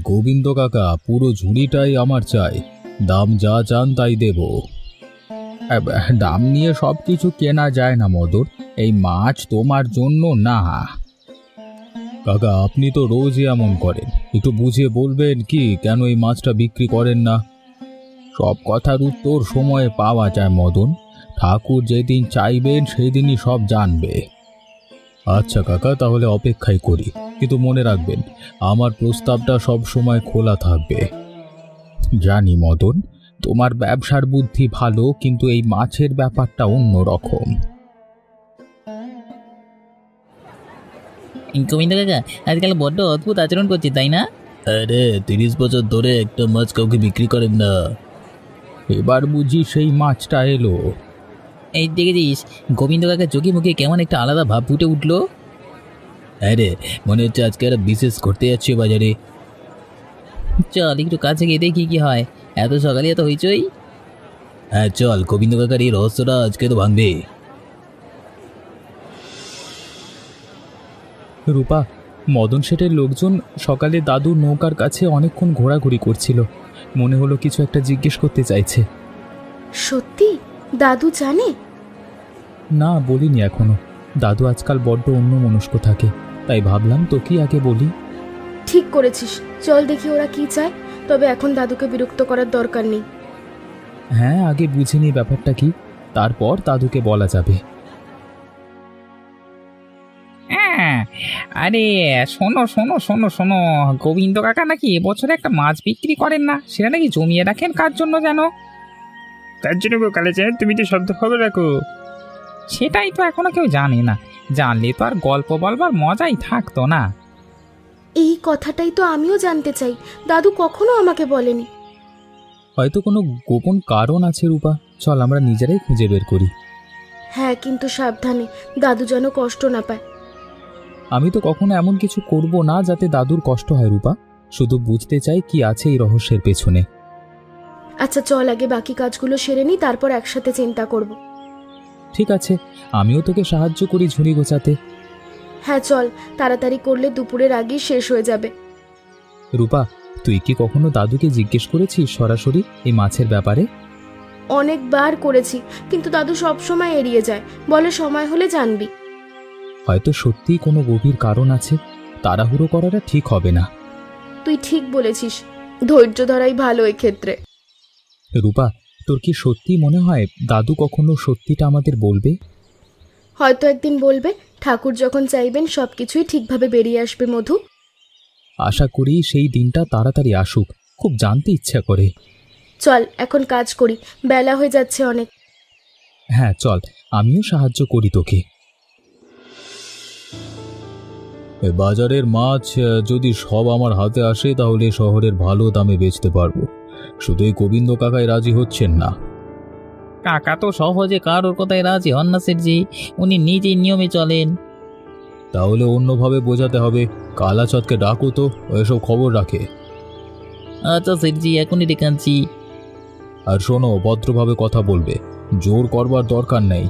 গোবিন্দ কাকা, পুরো ঝুড়িটাই আমার চাই। দাম যা চান তাই দেব। দাম নিয়ে সব কিছু কেনা যায় না মদন, এই মাছ তোমার জন্য না। কাকা, আপনি তো রোজই এমন করেন, একটু বুঝিয়ে বলবেন কি কেন এই মাছটা বিক্রি করেন না? সব কথার উত্তর সময়ে পাওয়া যায় মদন, ঠাকুর যেদিন চাইবেন সেদিনই সব জানবে। আচ্ছা কাকা, তাহলে অপেক্ষাই করি, কিন্তু মনে রাখবেন আমার প্রস্তাবটা সব সময় খোলা থাকবে। জানি মদন, তোমার ব্যবসার বুদ্ধি ভালো, কিন্তু এই মাছের ব্যাপারটা অন্য রকম। গোবিন্দ কাকা আজকাল বড্ড অদ্ভুত আচরণ করছে, তাই না? আরে 30 বছর ধরে একটা মাছ কাউকে বিক্রি করেন না। এবার বুঝি সেই মাছটা এলো। এই দেখেছিস, গোবিন্দ কাকা চোখে মুখে কেমন একটা আলাদা ভাব ফুটে উঠলো। আরে মনে হচ্ছে আজকে আর বিশেষ করতে যাচ্ছে বাজারে। চল একটু কাছে গিয়ে দেখি কি হয়, এত সকালে এত হইচই। হ্যাঁ চল, গোবিন্দ কাকার এই রহস্যটা আজকে তো ভাঙবে। রূপা, মদন শেঠের লোকজন সকালে দাদুর নৌকার কাছে অনেকক্ষণ ঘোরাঘুরি করছিল, মনে হলো কিছু একটা জিজ্ঞেস করতে চাইছে। সত্যি দাদু জানে? না, বলিনি এখনো। দাদু আজকাল বড্ড অন্যমনস্ক থাকে, তাই ভাবলাম তোকেই আগে বলি। ঠিক করেছিস, চল দেখি ওরা কি চায়। তবে এখন দাদুকে বিরক্ত করার দরকার নেই। হ্যাঁ, আগে বুঝে নি ব্যাপারটা কি, তারপর দাদুকে বলা যাবে। হ্যাঁ, আরে শোনো শোনো শোনো শোনো, গোবিন্দ কাকা নাকি এবছরে একটা মাছ বিক্রি করেন না, সেটা নাকি জমিয়ে রাখেন কার জন্য যেন। কার জন্য গো কালেচাঁদ, তুমি তো শব্দ খবর রাখো। সেটাই তো এখনো কেউ জানে না, জানলে তো আর গল্প বলবার মজাই থাকতো না। এই কথাটাই তো আমিও জানতে চাই, দাদু কখনো আমাকে বলেনি। হয়তো কোনো গোপন কারণ আছে রূপা, চল আমরা নিজেরাই খুঁজে বের করি। হ্যাঁ, কিন্তু সাবধানে, দাদু যেন কষ্ট না পায়। আমি তো কখনো এমন কিছু করব না যাতে দাদুর কষ্ট হয় রূপা, শুধু বুঝতে চাই কি আছে এই রহস্যের পেছনে। আচ্ছা চল আগে বাকি কাজগুলো সেরে নি, তারপর একসাথে চিন্তা করব। ঠিক আছে, আমিও তোকে সাহায্য করি ঝুড়ি গোছাতে। হ্যাঁ চল, তাড়াতাড়ি করলে দুপুরের আগেই শেষ হয়ে যাবে। রূপা, তুই কি কখনো দাদুকে জিজ্ঞেস করেছিস সরাসরি এই মাছের ব্যাপারে? অনেকবার করেছি, কিন্তু দাদু সব সময় এড়িয়ে যায়, বলে সময় হলে জানবি। হয়তো সত্যিই কোনো গভীর কারণ আছে, তাড়াহুড়ো করাটা ঠিক হবে না। তুই ঠিক বলেছিস, ধৈর্য ধরাই ভালো এক্ষেত্রে। রূপা, তোর কি সত্যি মনে হয় দাদু কখনো সত্যিটা আমাদের বলবে? হয়তো একদিন বলবে, ঠাকুর যখন চাইবেন সবকিছুই ঠিকভাবে বেরিয়ে আসবে মধু। আশা করি সেই দিনটা তাড়াতাড়ি আসুক, খুব জানতে ইচ্ছা করে। চল এখন কাজ করি, বেলা হয়ে যাচ্ছে অনেক। হ্যাঁ চল, আমিও সাহায্য করি তোকে। বাজারের মাছ যদি সব আমার হাতে আসে তাহলে শহরের ভালো দামে বেচতে পারবো, শুধু এই গোবিন্দ কাকাই রাজি হচ্ছেন না। কাকা তো সহজে কারোর কথায় রাজি হন না সেটজি, উনি নিজেই নিয়মে চলেন। তাহলে অন্যভাবে বোঝাতে হবে, কালাচাঁদকে ডাকো তো, এসব খবর রাখে। আচ্ছা সেটজি, এখনই ডেকে আনছি। আর শোনো, ভদ্রভাবে কথা বলবে, জোর করবার দরকার নেই।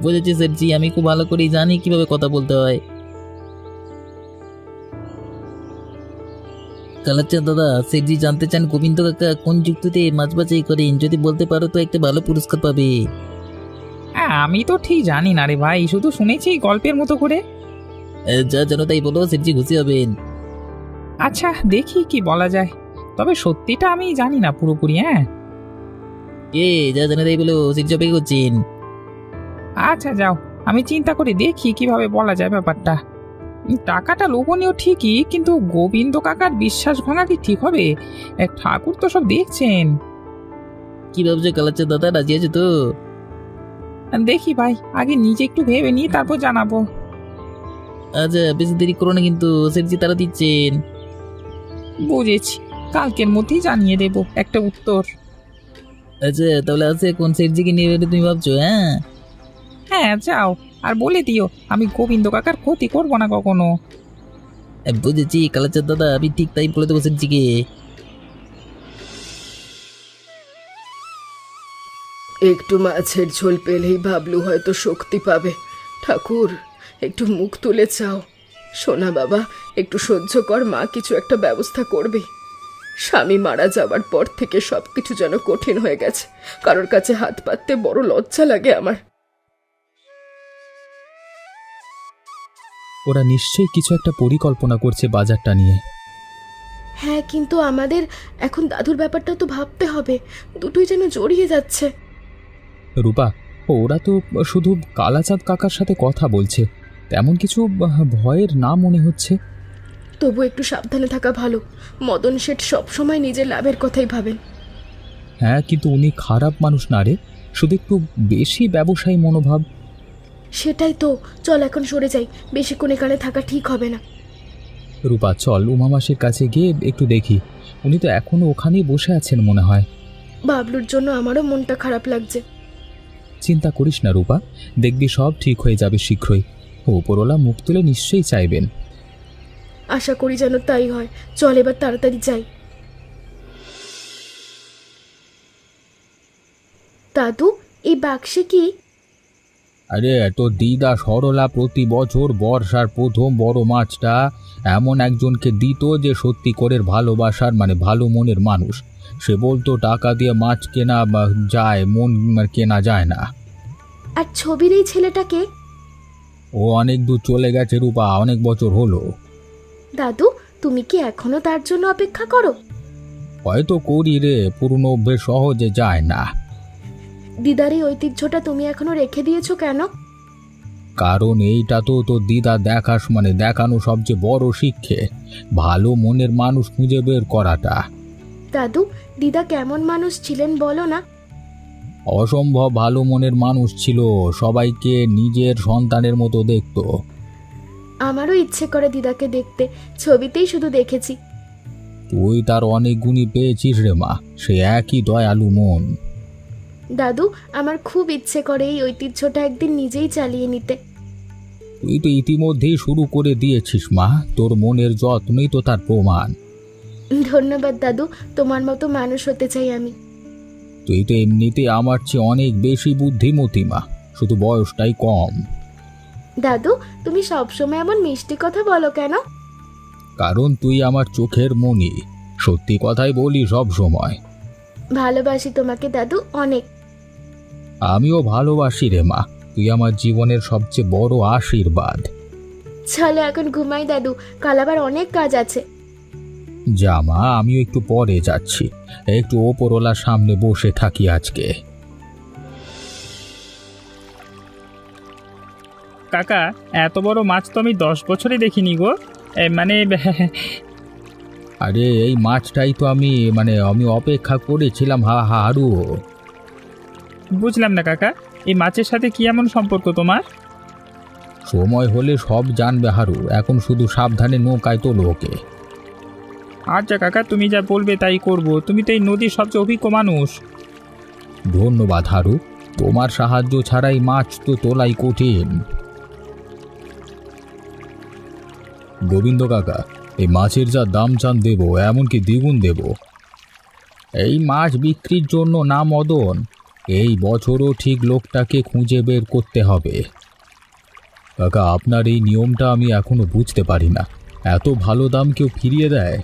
বুঝেছি সেটজি, আমি খুব ভালো করেই জানি কিভাবে কথা বলতে হয়। কালাচাঁদ দাদা, সেটজি জানতে চান গোবিন্দ কাকা কোন যুক্তিতে মাছ বাছাই করেন, যদি বলতে পারো তো একটা ভালো পুরস্কার পাবে। হ্যাঁ, আমি তো ঠিক জানি না রে ভাই, শুধু শুনেছি গল্পের মতো করে। যা জানো তাই বলো, সেটজি খুশি হবেন। আচ্ছা দেখি কি বলা যায়, তবে সত্যিটা আমি জানি না পুরোপুরি। হ্যাঁ কে যা জানো তাই বলো, সেটজি অপেক্ষা করছেন। আচ্ছা যাও, আমি চিন্তা করে দেখি কিভাবে বলা যায় ব্যাপারটা। টাকাটা লোভনীয় ঠিকই, কিন্তু গোবিন্দ কাকার বিশ্বাস ভাঙা কি ঠিক হবে? ঠাকুর তো সব দেখছেন। কি ভাবছো কালাচাঁদ দাদা, রাজি আছে তো? দেখি ভাই, আগে নিজে একটু ভেবে নিই, তারপর জানাবো। আচ্ছা বেশি দেরি করো না কিন্তু, সেটজি তারা দিচ্ছেন। বুঝেছি, কালকের মধ্যেই জানিয়ে দেব একটা উত্তর। আচ্ছা তাহলে আছে কোন সেটজিকে নিয়ে বেরোতে তুমি ভাবছো? হ্যাঁ হ্যাঁ যাও, আর বলে দিও আমি গোবিন্দ কাকার ক্ষতি করব না কখনো। বুঝেছি কালাচাঁদ দাদা, আমি ঠিক তাই বলে দেবো সেটজিকে। একটু মাছের ঝোল পেলেই ভাবলু হয়তো শক্তি পাবে। ঠাকুর একটু মুখ তুলে চাও, সোনা বাবা, একটু সহ্য কর, মা কিছু একটা ব্যবস্থা করবে। স্বামী মারা যাবার পর থেকে সবকিছু যেন কঠিন হয়ে গেছে, কারোর কাছে হাত পাততে বড় লজ্জা লাগে আমার। ওরা নিশ্চয়ই কিছু একটা পরিকল্পনা করছে বাজারটা নিয়ে। হ্যাঁ, কিন্তু আমাদের এখন দাদুর ব্যাপারটা তো ভাবতে হবে, দুটোই যেন জড়িয়ে যাচ্ছে। রূপা, ওরা তো শুধু কালাচাঁদ কাকার সাথে কথা বলছে, তেমন কিছু ভয়ের না মনে হচ্ছে। তবু একটু সাবধানে থাকা ভালো। মদন শেঠ সবসময় নিজের লাভের কথাই ভাবেন। হ্যাঁ, কিন্তু উনি খারাপ মানুষ না রে, শুধু একটু বেশি ব্যবসায়ী মনোভাব। সেটাই তো, চল এখন সরে যাই, বেশিক্ষণ এখানে থাকা ঠিক হবে না। রূপা, চল উমা মাসির কাছে গিয়ে একটু দেখি, উনি তো এখনো ওখানেই বসে আছেন মনে হয়। বাবলুর জন্য আমারও মনটা খারাপ লাগছে। চিন্তা করিস না রূপা, দেখবি সব ঠিক হয়ে যাবে শীঘ্রই। ওপরওয়ালা মুখ তুলে নিশ্চয়ই চাইবেন। আশা করি যেন তাই হয়। চল এবার তাড়াতাড়ি যাই। দাদু, এই বাক্সে কি? আরে তোর দিদা সরলা প্রতি বছর বর্ষার প্রথম বড় মাছটা এমন একজনকে দিত যে সত্যি করে ভালোবাসার ভালো মনের মানুষ। সে বলতো টাকা দিয়ে মাছ কেনা যায়, মন কেনা যায় না। আর ছবির এই ছেলেটাকে? ও অনেক দূর চলে গেছে রূপা, অনেক বছর হলো। দাদু, তুমি কি এখনো তার জন্য অপেক্ষা করো? হয়তো করি রে, পুরনো অভ্যেস সহজে যায় না। দিদার এই ঐতিহ্যটা তুমি এখনো রেখে দিয়েছো কেন? কারণ এইটা তো তোর দিদা দেখানো সবচেয়ে বড় শিক্ষে, ভালো মনের মানুষ খুঁজে বের করাটা। দাদু, দিদা কেমন মানুষ ছিলেন বলো না? অসম্ভব ভালো মনের মানুষ ছিল, সবাইকে নিজের সন্তানের মতো দেখতো। আমারও ইচ্ছে করে দিদাকে দেখতে, ছবিতেই শুধু দেখেছি। তুই তার অনেক গুণই পেয়েছিস রে মা, সে একই দয়ালু মন। দাদু, আমার খুব ইচ্ছে করে এই ঐতিহ্যটা একদিন নিজেই চালিয়ে নিতে। তুই তো ইতিমধ্যেই শুরু করে দিয়েছিস মা, তোর মনের যত্নই তো তার প্রমাণ। ধন্যবাদ দাদু, তোমার মতো মানুষ হতে চাই আমি। তুই তো এমনিতে আমার চেয়ে অনেক বেশি বুদ্ধিমতী মা, শুধু বয়সটাই কম। দাদু, তুমি সবসময় এমন মিষ্টি কথা বলো কেন? কারণ তুই আমার চোখের মণি, সত্যি কথাই বলি সব সময়। ভালোবাসি তোমাকে দাদু, অনেক। আমিও ভালোবাসি রে মা, তুই আমার জীবনের সবচেয়ে বড় আশীর্বাদ। চলো এখন ঘুমাই দাদু, কাল আবার অনেক কাজ আছে। যা মা, আমিও একটু পরে যাচ্ছি, একটু ওপরওয়ালার সামনে বসে থাকি আজকে। কাকা, এত বড় মাছ তো আমি 10 বছরে দেখিনি গো। আরে এই মাছটাই তো আমি অপেক্ষা করেছিলাম হারু। বুঝলাম না কাকা, এই মাছের সাথে কি এমন সম্পর্ক তোমার? সময় হলে সব জানবে হারু, এখন শুধু সাবধানে নৌকায় তোলো ওকে। আচ্ছা কাকা, তুমি যা বলবে তাই করব। তুমি তো এই নদীর সবচেয়ে অভিজ্ঞ মানুষ। ধন্যবাদ হারু, তোমার সাহায্য ছাড়াই মাছ তো তোলাই কঠিন। গোবিন্দ কাকা, এই মাছের যা দাম চান দেব, এমনকি দ্বিগুণ দেব। এই মাছ বিক্রির জন্য না মদন, এই বছরও ঠিক লোকটাকে খুঁজে বের করতে হবে। কাকা, আপনার এই নিয়মটা আমি এখনো বুঝতে পারি না, এত ভালো দাম কেউ ফিরিয়ে দেয়?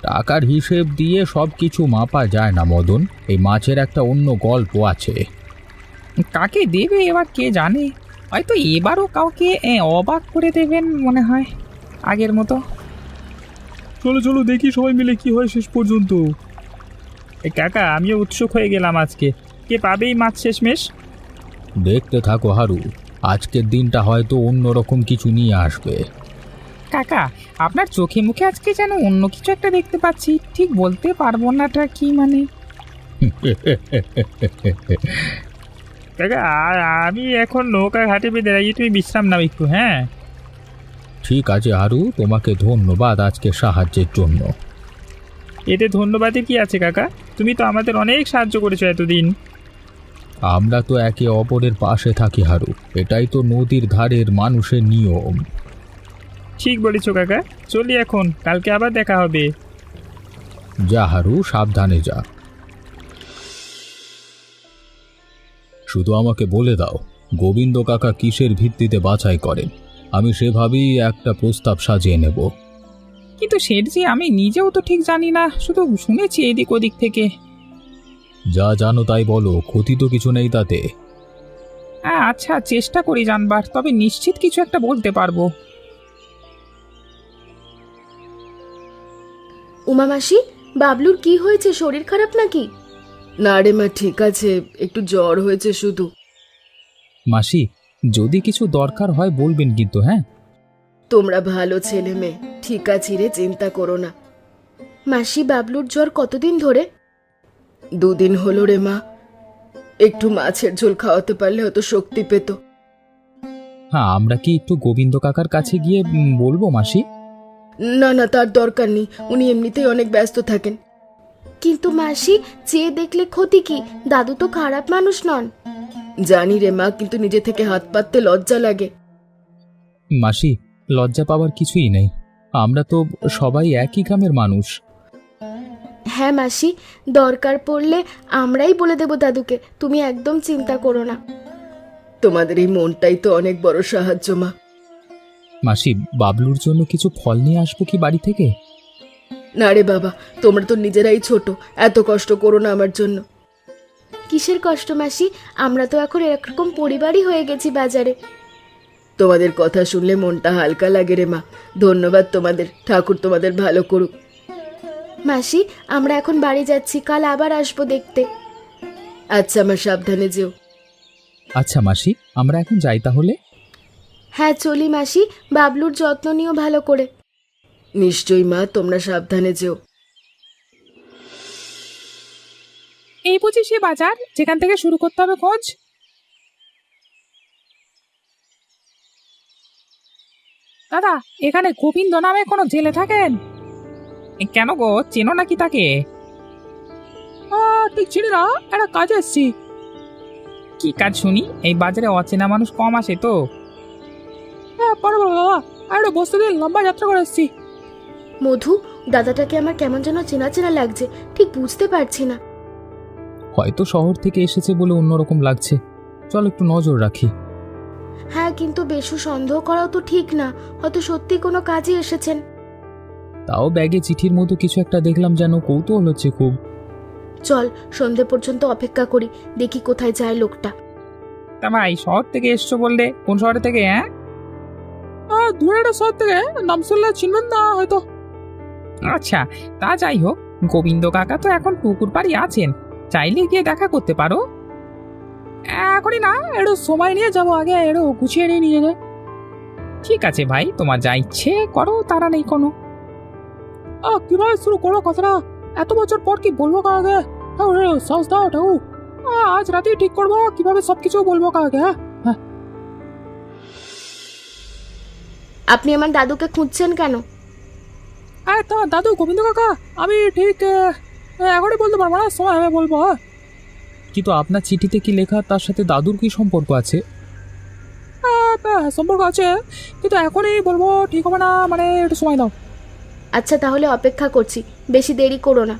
টাকার হিসেব দিয়ে সব কিছু মাপা যায় না মদন, এই মাছের একটা অন্য গল্প আছে। কাকে দেবে এবার কে জানে, হয়তো এবারও কাউকে অবাক করে দেবেন মনে হয় আগের মতো। চলো চলো দেখি সবাই মিলে কি হয় শেষ পর্যন্ত। কাকা, আমিও উৎসুক হয়ে গেলাম আজকে, কে পাবে এই মাছ শেষমেশ? দেখতে থাকো হারু, আজকের দিনটা হয়তো অন্যরকম কিছু নিয়ে আসবে। কাকা, আপনার চোখে মুখে আজকে যেন অন্য কিছু একটা দেখতে পাচ্ছি, ঠিক বলতে পারবো নাটা কি কাকা, আমি এখন নৌকা ঘাটে বেঁধে রাখি, তুমি বিশ্রাম নাও একটু। হ্যাঁ ঠিক আছে হারু, তোমাকে ধন্যবাদ আজকে সাহায্যের জন্য। এতে ধন্যবাদের কি আছে কাকা, তুমি তো আমাদের অনেক সাহায্য করেছো এতদিন। আমরা তো একে অপরের পাশে থাকি হারু, এটাই তো নদীর ধারের মানুষের নিয়ম। ঠিক বলেছো কাকা, চলি এখন, কালকে আবার দেখা হবে। যা হারু, সাবধানে যা। শুধু আমাকে বলে দাও, গোবিন্দ কাকা কিসের ভিত্তিতে বাছাই করেন? আমি সেভাবেই একটা প্রস্তাব সাজিয়ে নেব। কিন্তু সেটি আমি নিজেও তো ঠিক জানি না, শুধু শুনেছি এদিক ওদিক থেকে। যা জানো তাই বলো, ক্ষতি তো কিছু নেই তাতে। আচ্ছা, চেষ্টা করি জানবার, তবে নিশ্চিত কিছু একটা বলতে পারবো। উমা মাসি, বাবলুর কি হয়েছে? শরীর খারাপ নাকি? না রে মা, ঠিক আছে, একটু জ্বর হয়েছে শুধু। মাসি, যদি কিছু দরকার হয় বলবেন কিন্তু, হ্যাঁ? তোমরা ভালো ছেলে মেয়ে, ঠিক আছে রে, চিন্তা করো না। মাসি, বাবলুর জ্বর কতদিন ধরে? 2 দিন হলো রে মা। একটু মাছের ঝোল খাওয়াতে পারলে হয়তো শক্তি পেত। হ্যাঁ, আমরা কি একটু গোবিন্দ কাকার কাছে গিয়ে বলবো মাসি? না না, তার দরকার নেই, উনি এমনিতেই অনেক ব্যস্ত থাকেন। কিন্তু মাসি, চেয়ে দেখলে ক্ষতি কি? দাদু তো খারাপ মানুষ নন। জানি রে মা, কিন্তু নিজে থেকে হাত পাততে লজ্জা লাগে। মাসি, লজ্জা পাওয়ার কিছুই নেই, আমরা তো সবাই একই গ্রামের মানুষ। হ্যাঁ মাসি, দরকার পড়লে আমরাই বলে দেব দাদুকে, তুমি একদম চিন্তা করো না। তোমাদের এই মনটাই তো অনেক বড় সাহায্য মা। মাসি, বাবলুর জন্য কিছু ফল নিয়ে আসবো কি বাড়ি থেকে? না রে বাবা, তোমরা তো নিজেরাই ছোট, এত কষ্ট করো না আমার জন্য। কিসের কষ্ট মাসি? আমরা তো এখন এরকম পরিবারই হয়ে গেছি বাজারে। তোমাদের কথা শুনলে মনটা হালকা লাগে রে মা। ধন্যবাদ তোমাদের, ঠাকুর তোমাদের ভালো করুক। মাসি, আমরা এখন বাড়ি যাচ্ছি, কাল আবার আসবো দেখতে। আচ্ছা মা, সাবধানে যেও। আচ্ছা মাসি, আমরা এখন যাই তাহলে। হ্যাঁ চলি মাসি, বাবলুর যত্ন নিও ভালো করে। নিশ্চয়ই মা, তোমরা সাবধানে যেও। এই বুঝি সে বাজার যেখান থেকে শুরু করতে হবে খোঁজ। দাদা, এখানে গোবিন্দ নামে কোনো জেলে থাকেন? কেন গো, চেনো নাকি তাকে? ঠিক চিনি না, একটা কাজে এসছি। কি কাজ শুনি? এই বাজারে অচেনা মানুষ কম আসে তো। পারবো দাদা, একটা বস্তু দিয়ে লম্বা যাত্রা করে এসছি। মধু, দাদাটাকে আমার কেমন যেন চেনা চেনা লাগছে, ঠিক বুঝতে পারছি না। হয়তো শহর থেকে এসেছে বলে অন্যরকম লাগছে, চল একটু নজর রাখি। হ্যাঁ, কিন্তু বেশি সন্দেহ করাও তো ঠিক না, হয়তো সত্যি কোনো কাজে এসেছেন। তাও ব্যাগে চিঠির মতো কিছু একটা দেখলাম, যেন কৌতূহল হচ্ছে খুব। চল সন্ধে পর্যন্ত অপেক্ষা করি, দেখি কোথায় যায় লোকটা। তা ভাই, শহর থেকে এসছো বললে? কোন শহর থেকে? দূরে একটা শহর থেকে, নাম শুনলে চিনবেন না হয়তো। আচ্ছা, তা যাই হোক, গোবিন্দ কাকা তো এখন পুকুর পাড়ি আছেন, চাইলে গিয়ে দেখা করতে পারো। এখনই না, একটু সময় নিয়ে যাবো, আগে একটু গুছিয়ে নিয়ে নিয়ে যায়। ঠিক আছে ভাই, তোমার যা ইচ্ছে করো, তারা নেই কোনো। কিভাবে শুরু করো কথাটা? এত বছর পর কি বলবো কাকে? সাহস দাও ঠাকুর, আজ রাতেই ঠিক করবো কিভাবে সবকিছু বলবো কাকে। হ্যাঁ, আপনি আমার দাদুকে খুঁজছেন কেন? তোমার দাদু গোবিন্দ কাকা? আমি ঠিক এখনই বলতে পারবো না, সময় হবে বলবো। কিন্তু আপনার চিঠিতে কি লেখা, তার সাথে দাদুর কি সম্পর্ক আছে? সম্পর্ক আছে, কিন্তু এখনই বলবো ঠিক হবে না, মানে একটু সময় দাও। আচ্ছা তাহলে অপেক্ষা করছি, বেশি দেরি করো না।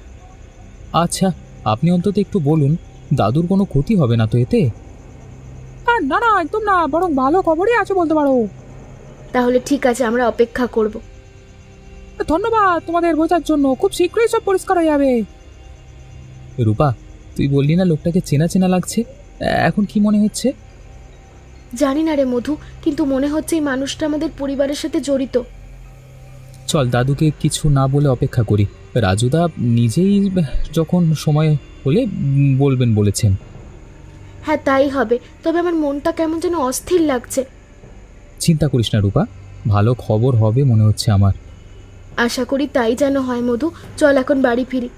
আচ্ছা, আপনি অন্তত একটু বলুন, দাদুর কোনো ক্ষতি হবে না তো এতে? না না, একদম না, বরং ভালো খবরই আছে বলতে পারো। তাহলে ঠিক আছে, আমরা অপেক্ষা করব। ধন্যবাদ তোমাদের বোঝার জন্য, খুব শীঘ্রই সব পরিষ্কার হয়ে যাবে। রূপা, তুই বললি না লোকটাকে চেনা চেনা লাগছে, এখন কি মনে হচ্ছে? জানি না রে মধু, কিন্তু মনে হচ্ছে এই মানুষটা আমাদের পরিবারের সাথে জড়িত। চল দাদুকে কিছু না বলে অপেক্ষা করি, রাজুদা নিজেই যখন সময় হলে বলবেন বলেছেন। হ্যাঁ তাই হবে, তবে আমার মনটা কেমন যেন অস্থির লাগছে। চিন্তা করিস না রূপা, ভালো খবর হবে মনে হচ্ছে আমার। আশা করি তাই যেন হয় মধু, চল এখন বাড়ি ফিরি।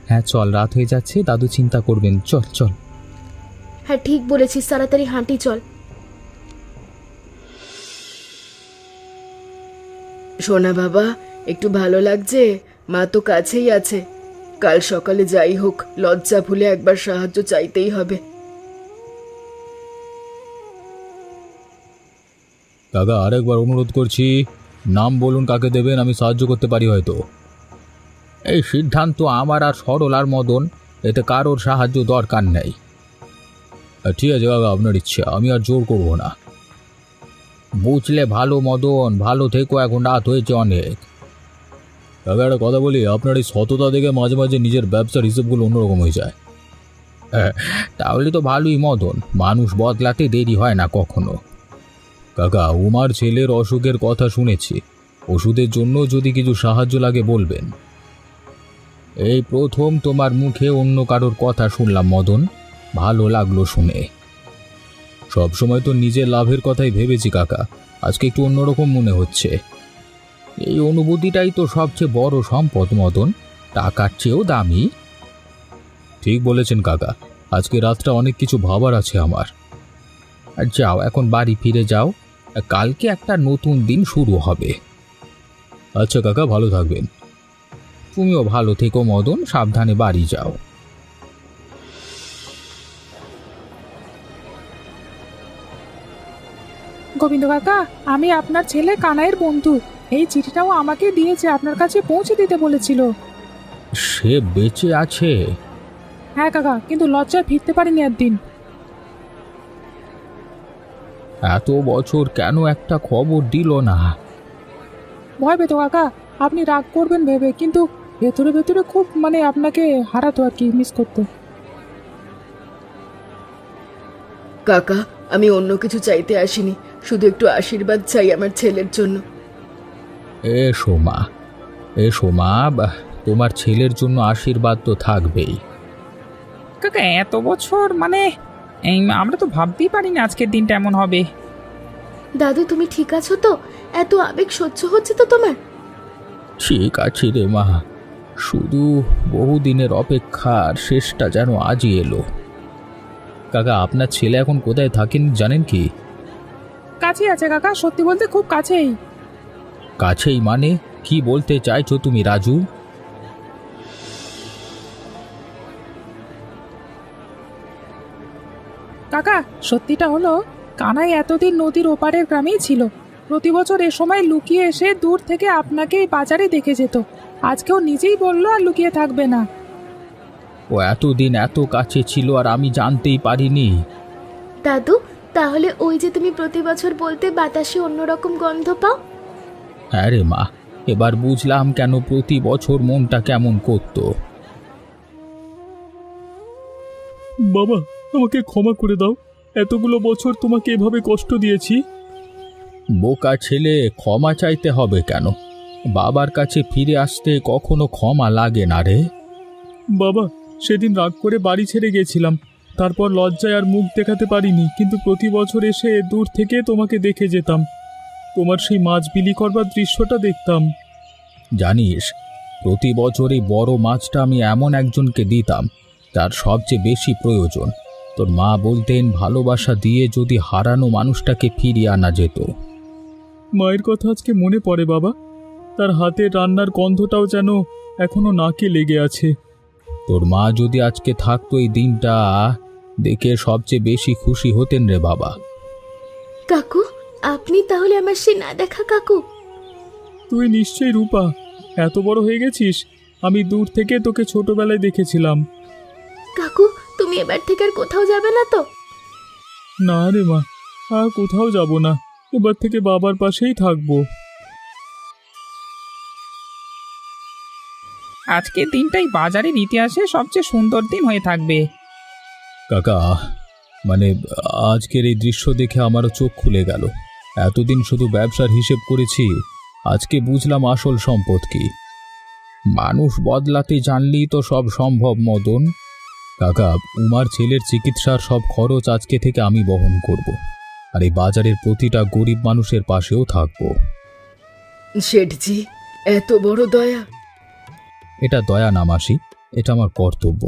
হ্যাঁ চল, রাত হয়ে যাচ্ছে, দাদু চিন্তা করবেন, চল চল। হ্যাঁ ঠিক বলেছিস, তাড়াতাড়ি হাঁটি চল। সোনা বাবা, একটু ভালো লাগছে? মা তো কাছেই আছে, কাল সকালে যাই হোক লজ্জা ভুলে একবার সাহায্য চাইতেই হবে। কাকা, আরেকবার অনুরোধ করছি, নাম বলুন কাকে দেবেন, আমি সাহায্য করতে পারি হয়তো। এই সিদ্ধান্ত আমার আর সরলার মদন, এতে কারোর সাহায্য দরকার নেই। ঠিক আছে কাকা, আপনার ইচ্ছা, আমি আর জোর করবো না। বুঝলে ভালো মদন, ভালো থেকো, এখন রাত হয়েছে অনেক। কাকা একটা কথা বলি, আপনার এই সততা দেখে মাঝে মাঝে নিজের ব্যবসার হিসেবগুলো অন্যরকম হয়ে যায়। হ্যাঁ, তাহলে তো ভালোই মদন, মানুষ বদলাতে দেরি হয় না কখনো। কাকা, উমার ছেলের অসুখের কথা শুনেছি, ওষুধের জন্য যদি কিছু সাহায্য লাগে বলবেন। এই প্রথম তোমার মুখে অন্য কারোর কথা শুনলাম মদন, ভালো লাগলো শুনে। সবসময় তো নিজের লাভের কথাই ভেবেছি কাকা, আজকে একটু অন্যরকম মনে হচ্ছে। এই অনুভূতিটাই তো সবচেয়ে বড় সম্পদ মদন, টাকার চেয়েও দামি। ঠিক বলেছেন কাকা, আজকে রাতটা অনেক কিছু ভাবার আছে আমার। আর যাও, এখন বাড়ি ফিরে যাও, কালকে একটা নতুন দিন শুরু হবে। আচ্ছা কাকা, ভালো থাকবেন। তুমিও ভালো থেকো মদন, সাবধানে বাড়ি যাও। গোবিন্দ কাকা, আমি আপনার ছেলে কানাইয়ের বন্ধু। এই চিঠিটাও আমাকে দিয়েছে, আপনার কাছে পৌঁছে দিতে বলেছিল। সে বেঁচে আছে? হ্যাঁ কাকা, কিন্তু লজ্জায় ফিরতে পারিনি একদিন। এত বছর কেন একটা খবর দিল না? ভয় পেত কাকা, আপনি রাগ করবেন ভেবে, কিন্তু ভেতরে ভেতরে খুব আপনাকে হারাতো আর কি, মিস করতো। কাকা, আমি অন্য কিছু চাইতে আসিনি, শুধু একটু আশীর্বাদ চাই আমার ছেলের জন্য। এসো মা, এসো মা, তোমার ছেলের জন্য আশীর্বাদ তো থাকবেই। কাকা এত বছর আমরা তো ভাবতেই পারিনি আজকের দিনটা এমন হবে। দাদু, তুমি ঠিক আছো তো? এত আবেগ সহ্য হচ্ছে তো তোমার? ঠিক আছে রে মা, শুধু বহুদিনের অপেক্ষার শেষটা যেন আজই এলো। কাকা, আপনার ছেলে এখন কোথায় থাকেন জানেন কি? কাছেই আছে কাকা, সত্যি বলতে খুব কাছেই। কাছেই মানে কি বলতে চাইছো তুমি রাজু? কাকা, সত্যিটা হলো, কানাই এতদিন নদীর ওপারের গ্রামেই ছিল। প্রতি বছর এ সময় লুকিয়ে এসে দূর থেকে আপনাকে এই বাজারে দেখে যেত। আজকেও নিজেই বললো আর লুকিয়ে থাকবে না। ও এতদিন এত কাছে ছিল আর আমি জানতেই পারিনি। দাদু, তাহলে ওই যে তুমি প্রতি বছর বলতে বাতাসে অন্যরকম গন্ধ পাও? হ্যাঁ রে মা, এবার বুঝলাম কেন প্রতি বছর মনটা কেমন করতো। বাবা, আমাকে ক্ষমা করে দাও, এতগুলো বছর তোমাকে এভাবে কষ্ট দিয়েছি। বোকা ছেলে, ক্ষমা চাইতে হবে কেন? বাবার কাছে ফিরে আসতে কখনো ক্ষমা লাগে না রে। বাবা, সেদিন রাগ করে বাড়ি ছেড়ে গেছিলাম, তারপর লজ্জায় আর মুখ দেখাতে পারিনি, কিন্তু প্রতি বছর এসে দূর থেকে তোমাকে দেখে যেতাম, তোমার সেই মাছ বিলি করবার দৃশ্যটা দেখতাম। জানিস, প্রতি বছর এই বড় মাছটা আমি এমন একজনকে দিতাম তার সবচেয়ে বেশি প্রয়োজন। তোর মা বলতেন ভালোবাসা দিয়ে যদি হারানো মানুষটাকে ফিরিয়ে আনা যেত। মায়ের কথা আজকে মনে পড়ে বাবা, তার হাতের রান্নার গন্ধটাও যেন এখনো নাকে লেগে আছে। তোর মা যদি আজকে থাকতো এই দিনটা দেখে সবচেয়ে বেশি খুশি হতেন রে বাবা। কাকু, আপনি তাহলে আমার সে না দেখা কাকু? তুই নিশ্চয়ই রূপা, এত বড় হয়ে গেছিস, আমি দূর থেকে তোকে ছোটবেলায় দেখেছিলাম। কাকু, তুমি এবার থেকে আর কোথাও যাবে না তো? না রে মা, আর কোথাও যাব না, এবার থেকে বাবার পাশেই থাকবো। আজকের দিনটাই বাজারের ইতিহাসে সবচেয়ে সুন্দর দিন হয়ে থাকবে। কাকা, আজকের এই দৃশ্য দেখে আমারও চোখ খুলে গেল। এতদিন শুধু ব্যবসার হিসেব করেছি, আজকে বুঝলাম আসল সম্পদ কি। মানুষ বদলাতে জানলেই তো সব সম্ভব মদন। কাকা, উমার ছেলের চিকিৎসার সব খরচ আজকে থেকে আমি বহন করব, আর এই বাজারের প্রতিটা গরিব মানুষের পাশেও থাকব। শেঠজি, এত বড় দয়া! এটা দয়া না মাসি, এটা আমার কর্তব্য।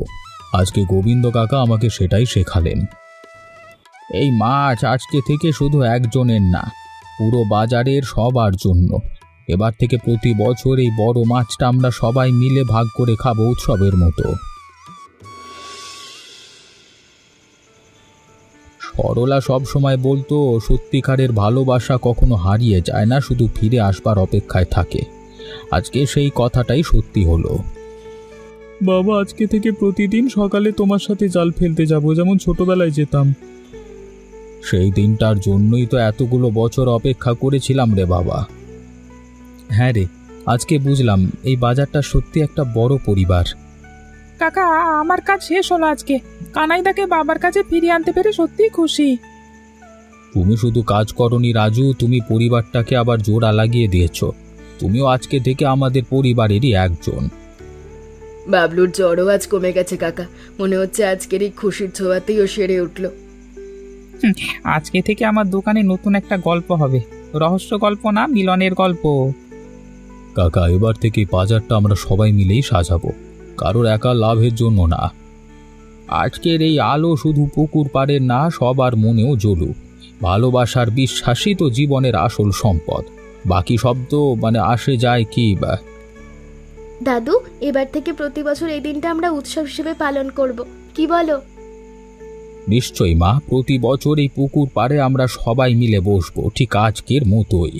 আজকে গোবিন্দ কাকা আমাকে সেটাই শেখালেন। এই মাছ আজকে থেকে শুধু একজনের না, পুরো বাজারের সবার জন্য। এবার থেকে প্রতি বছর এই বড় মাছটা আমরা সবাই মিলে ভাগ করে খাবো উৎসবের মতো। সরলা সব সময় বলতো, সত্যিকারের ভালোবাসা কখনো হারিয়ে যায় না, শুধু ফিরে আসবার অপেক্ষায় থাকে। আজকে সেই কথাটাই সত্যি হলো। বাবা, আজকে থেকে প্রতিদিন সকালে তোমার সাথে জাল ফেলতে যাব, যেমন ছোটবেলায় যেতাম। সেই দিনটার জন্যই তো এতগুলো বছর অপেক্ষা করেছিলাম রে বাবা। হ্যাঁ রে, আজকে বুঝলাম এই বাজারটা সত্যি একটা বড় পরিবার। কাকা, আমার কাজ শেষ হলো আজকে। কানাইদাকে বাবার কাছে ফিরিয়ে আনতে পেরে সত্যিই খুশি। তুমি শুধু কাজ করনি রাজু, তুমি পরিবারটাকে আবার জোড়া লাগিয়ে দিয়েছো। তুমিও আজকে থেকে আমাদের পরিবারেরই একজন। বাবলুর জ্বরও আজ কমে গেছে কাকা, মনে হচ্ছে আজকের এই খুশির ছোঁয়াতেই ও সেরে উঠল। আজকে থেকে আমার দোকানে নতুন একটা গল্প হবে, রহস্য গল্প না, মিলনের গল্প। কাকা, এবার থেকে বাজারটা আমরা সবাই মিলেই সাজাবো, কারোর একা লাভের জন্য না। আজকের এই আলো শুধু পুকুর পাড়ের না, সবার মনেও জ্বলুক। ভালোবাসার বিশ্বাসই তো জীবনের আসল সম্পদ। বাকি সব তো আসে যায় কি বা। দাদু, এবার থেকে প্রতি বছর এই দিনটা আমরা উৎসব হিসেবে পালন করব, কি বলো? নিশ্চয়ই মা, প্রতি বছর এই পুকুর পাড়ে আমরা সবাই মিলে বসবো, ঠিক আজকের মতোই।